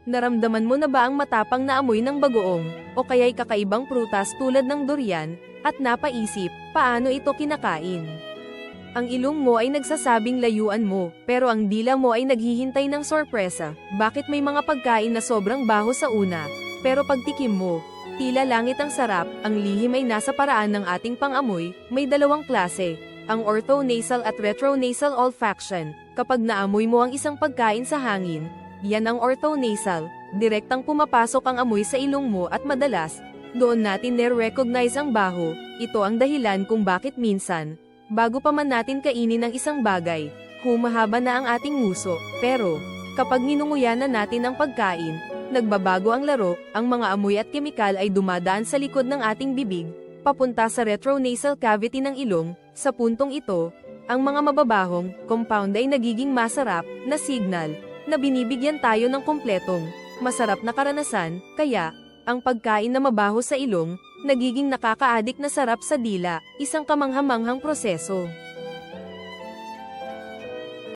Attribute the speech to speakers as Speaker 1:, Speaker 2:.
Speaker 1: Naramdaman mo na ba ang matapang na amoy ng bagoong, o kaya'y kakaibang prutas tulad ng durian, at napaisip, paano ito kinakain? Ang ilong mo ay nagsasabing layuan mo, pero ang dila mo ay naghihintay ng sorpresa. Bakit may mga pagkain na sobrang baho sa una, pero pagtikim mo, tila langit ang sarap? Ang lihim ay nasa paraan ng ating pangamoy. May dalawang klase, ang orthonasal at retronasal olfaction. Kapag naamoy mo ang isang pagkain sa hangin, yan ang orthonasal, direktang pumapasok ang amoy sa ilong mo at madalas, doon natin nare-recognize ang baho. Ito ang dahilan kung bakit minsan, bago pa man natin kainin ang isang bagay, humahaba na ang ating nguso. Pero, kapag ninunguyan na natin ang pagkain, nagbabago ang laro. Ang mga amoy at kemikal ay dumadaan sa likod ng ating bibig, papunta sa retronasal cavity ng ilong. Sa puntong ito, ang mga mababahong compound ay nagiging masarap na signal na binibigyan tayo ng kumpletong, masarap na karanasan. Kaya, ang pagkain na mabaho sa ilong, nagiging nakaka-addict na sarap sa dila, isang kamanghamanghang proseso.